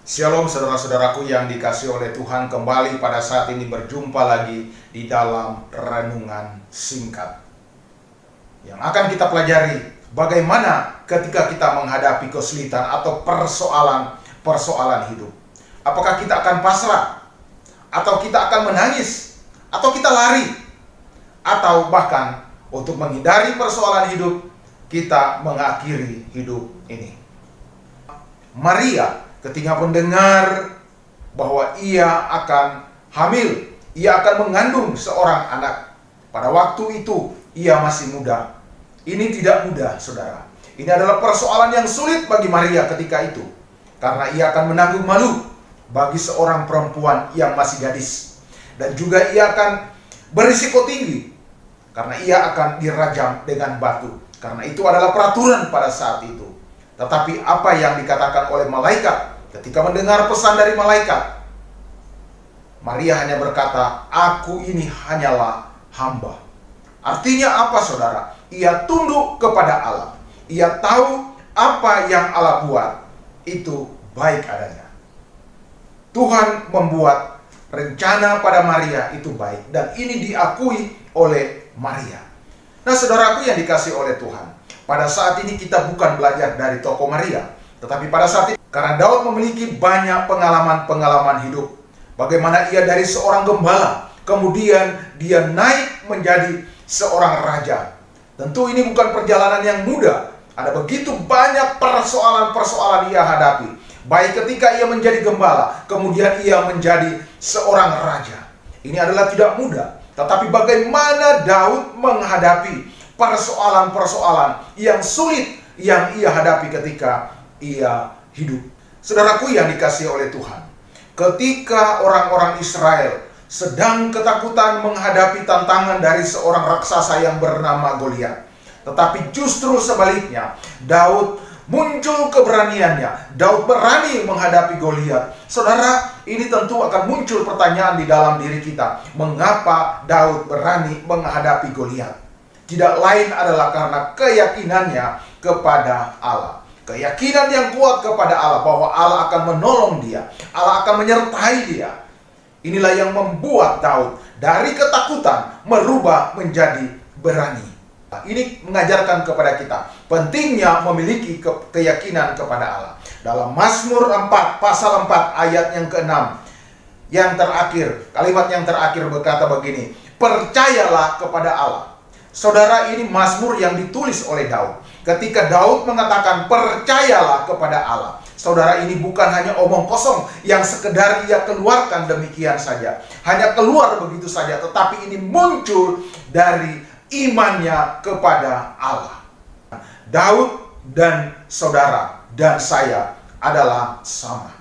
Shalom saudara-saudaraku yang dikasihi oleh Tuhan, kembali pada saat ini berjumpa lagi di dalam renungan singkat yang akan kita pelajari bagaimana ketika kita menghadapi kesulitan atau persoalan hidup. Apakah kita akan pasrah, atau kita akan menangis, atau kita lari, atau bahkan untuk menghindari persoalan hidup kita mengakhiri hidup ini. Maria ketika mendengar bahwa ia akan hamil, ia akan mengandung seorang anak. Pada waktu itu ia masih muda. Ini tidak mudah, saudara. Ini adalah persoalan yang sulit bagi Maria ketika itu, karena ia akan menanggung malu bagi seorang perempuan yang masih gadis. Dan juga ia akan berisiko tinggi, karena ia akan dirajam dengan batu. Karena itu adalah peraturan pada saat itu. Tetapi apa yang dikatakan oleh malaikat ketika mendengar pesan dari malaikat, Maria hanya berkata, "Aku ini hanyalah hamba." Artinya apa, saudara? Ia tunduk kepada Allah. Ia tahu apa yang Allah buat itu baik adanya. Tuhan membuat rencana pada Maria itu baik, dan ini diakui oleh Maria. Nah, saudaraku yang dikasih oleh Tuhan, pada saat ini kita bukan belajar dari tokoh Maria, tetapi pada saat ini, karena Daud memiliki banyak pengalaman hidup. Bagaimana ia dari seorang gembala, kemudian dia naik menjadi seorang raja. Tentu ini bukan perjalanan yang mudah. Ada begitu banyak persoalan-persoalan ia hadapi. Baik ketika ia menjadi gembala, kemudian ia menjadi seorang raja. Ini adalah tidak mudah. Tetapi bagaimana Daud menghadapi persoalan-persoalan yang sulit yang ia hadapi ketika ia hidup. Saudaraku yang dikasihi oleh Tuhan, ketika orang-orang Israel sedang ketakutan menghadapi tantangan dari seorang raksasa yang bernama Goliat, tetapi justru sebaliknya, Daud muncul keberaniannya. Daud berani menghadapi Goliat. Saudara, ini tentu akan muncul pertanyaan di dalam diri kita. Mengapa Daud berani menghadapi Goliat? Tidak lain adalah karena keyakinannya kepada Allah. Keyakinan yang kuat kepada Allah bahwa Allah akan menolong dia, Allah akan menyertai dia. Inilah yang membuat Daud dari ketakutan merubah menjadi berani. Ini mengajarkan kepada kita pentingnya memiliki keyakinan kepada Allah. Dalam Mazmur 4 pasal 4 ayat yang ke-6, yang terakhir, kalimat yang terakhir berkata begini, "Percayalah kepada Allah." Saudara, ini Mazmur yang ditulis oleh Daud. Ketika Daud mengatakan percayalah kepada Allah, saudara, ini bukan hanya omong kosong yang sekedar ia keluarkan demikian saja, hanya keluar begitu saja, tetapi ini muncul dari imannya kepada Allah. Daud dan saudara dan saya adalah sama.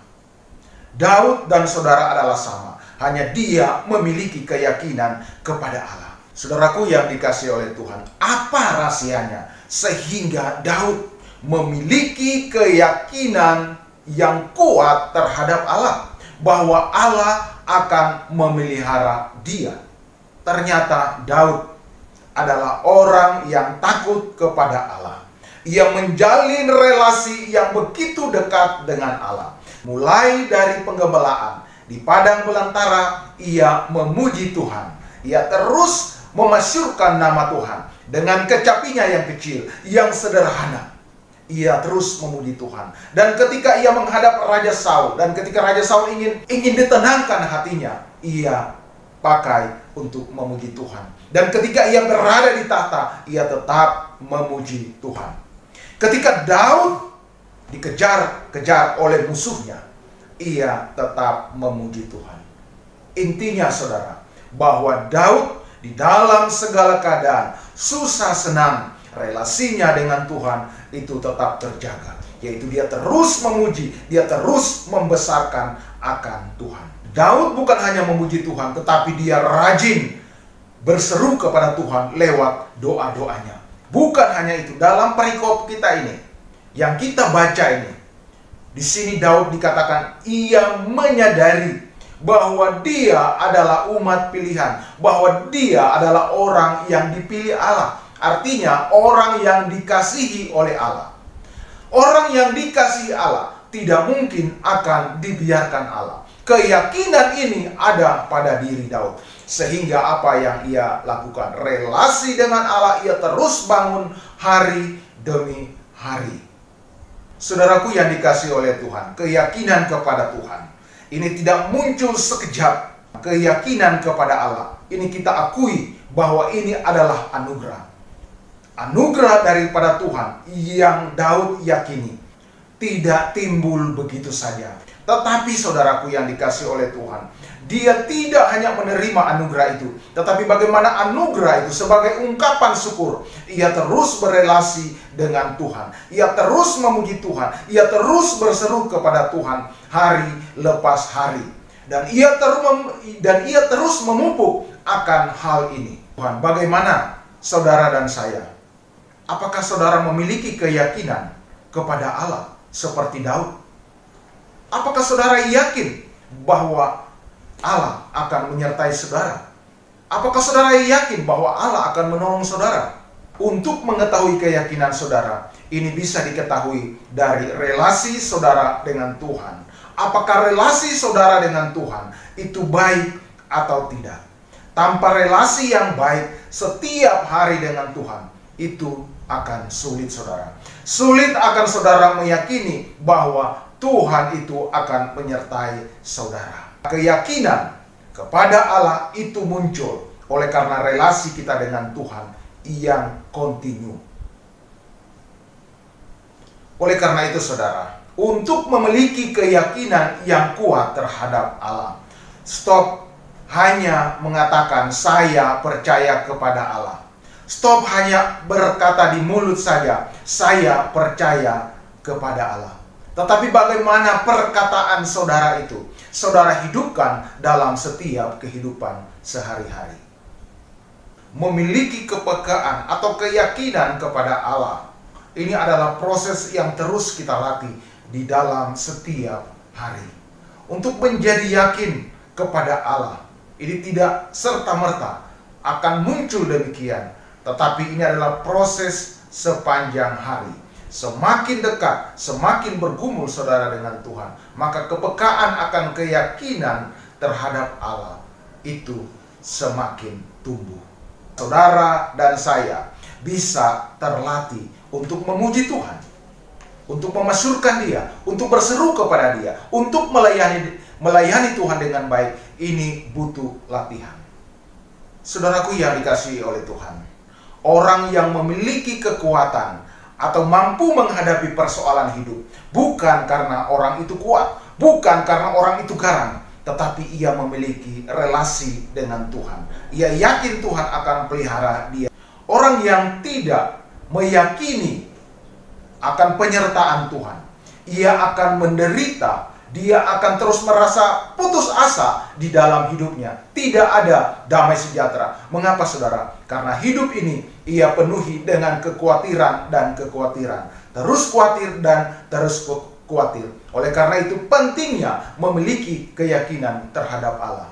Daud dan saudara adalah sama, hanya dia memiliki keyakinan kepada Allah. Saudaraku yang dikasihi oleh Tuhan, apa rahasianya sehingga Daud memiliki keyakinan yang kuat terhadap Allah, bahwa Allah akan memelihara dia? Ternyata Daud adalah orang yang takut kepada Allah. Ia menjalin relasi yang begitu dekat dengan Allah. Mulai dari penggembalaan di padang belantara, ia memuji Tuhan. Ia terus memasyurkan nama Tuhan dengan kecapinya yang kecil, yang sederhana. Ia terus memuji Tuhan. Dan ketika ia menghadap Raja Saul, dan ketika Raja Saul ingin ditenangkan hatinya, ia pakai untuk memuji Tuhan. Dan ketika ia berada di tahta, ia tetap memuji Tuhan. Ketika Daud dikejar-kejar oleh musuhnya, ia tetap memuji Tuhan. Intinya, saudara, bahwa Daud di dalam segala keadaan, susah senang, relasinya dengan Tuhan itu tetap terjaga. Yaitu dia terus memuji, dia terus membesarkan akan Tuhan. Daud bukan hanya memuji Tuhan, tetapi dia rajin berseru kepada Tuhan lewat doa-doanya. Bukan hanya itu, dalam perikop kita ini, yang kita baca ini, di sini Daud dikatakan ia menyadari bahwa dia adalah umat pilihan, bahwa dia adalah orang yang dipilih Allah. Artinya orang yang dikasihi oleh Allah. Orang yang dikasihi Allah tidak mungkin akan dibiarkan Allah. Keyakinan ini ada pada diri Daud. Sehingga apa yang ia lakukan, relasi dengan Allah ia terus bangun hari demi hari. Saudaraku yang dikasihi oleh Tuhan, keyakinan kepada Tuhan ini tidak muncul sekejap. Keyakinan kepada Allah ini kita akui bahwa ini adalah anugerah. Anugerah daripada Tuhan yang Daud yakini tidak timbul begitu saja. Tetapi saudaraku yang dikasihi oleh Tuhan, dia tidak hanya menerima anugerah itu, tetapi bagaimana anugerah itu sebagai ungkapan syukur. Ia terus berelasi dengan Tuhan. Ia terus memuji Tuhan. Ia terus berseru kepada Tuhan hari lepas hari. Dan ia terus memupuk akan hal ini. Tuhan, bagaimana saudara dan saya? Apakah saudara memiliki keyakinan kepada Allah seperti Daud? Apakah saudara yakin bahwa Allah akan menyertai saudara? Apakah saudara yakin bahwa Allah akan menolong saudara? Untuk mengetahui keyakinan saudara, ini bisa diketahui dari relasi saudara dengan Tuhan. Apakah relasi saudara dengan Tuhan itu baik atau tidak? Tanpa relasi yang baik setiap hari dengan Tuhan, itu akan sulit saudara. Sulit akan saudara meyakini bahwa Tuhan itu akan menyertai saudara. Keyakinan kepada Allah itu muncul oleh karena relasi kita dengan Tuhan yang kontinu. Oleh karena itu saudara, untuk memiliki keyakinan yang kuat terhadap Allah, stop hanya mengatakan saya percaya kepada Allah. Stop hanya berkata di mulut saja, saya percaya kepada Allah. Tetapi bagaimana perkataan saudara itu saudara hidupkan dalam setiap kehidupan sehari-hari. Memiliki kepekaan atau keyakinan kepada Allah, ini adalah proses yang terus kita latih di dalam setiap hari. Untuk menjadi yakin kepada Allah, ini tidak serta-merta akan muncul demikian. Tetapi ini adalah proses sepanjang hari. Semakin dekat, semakin bergumul saudara dengan Tuhan, maka kepekaan akan keyakinan terhadap Allah itu semakin tumbuh. Saudara dan saya bisa terlatih untuk memuji Tuhan, untuk memasyurkan Dia, untuk berseru kepada Dia, untuk melayani Tuhan dengan baik. Ini butuh latihan. Saudaraku yang dikasihi oleh Tuhan, orang yang memiliki kekuatan atau mampu menghadapi persoalan hidup bukan karena orang itu kuat, bukan karena orang itu garang, tetapi ia memiliki relasi dengan Tuhan. Ia yakin Tuhan akan pelihara dia. Orang yang tidak meyakini akan penyertaan Tuhan, ia akan menderita. Dia akan terus merasa putus asa di dalam hidupnya. Tidak ada damai sejahtera. Mengapa saudara? Karena hidup ini ia penuhi dengan kekhawatiran dan kekhawatiran. Terus khawatir dan terus khawatir. Oleh karena itu pentingnya memiliki keyakinan terhadap Allah.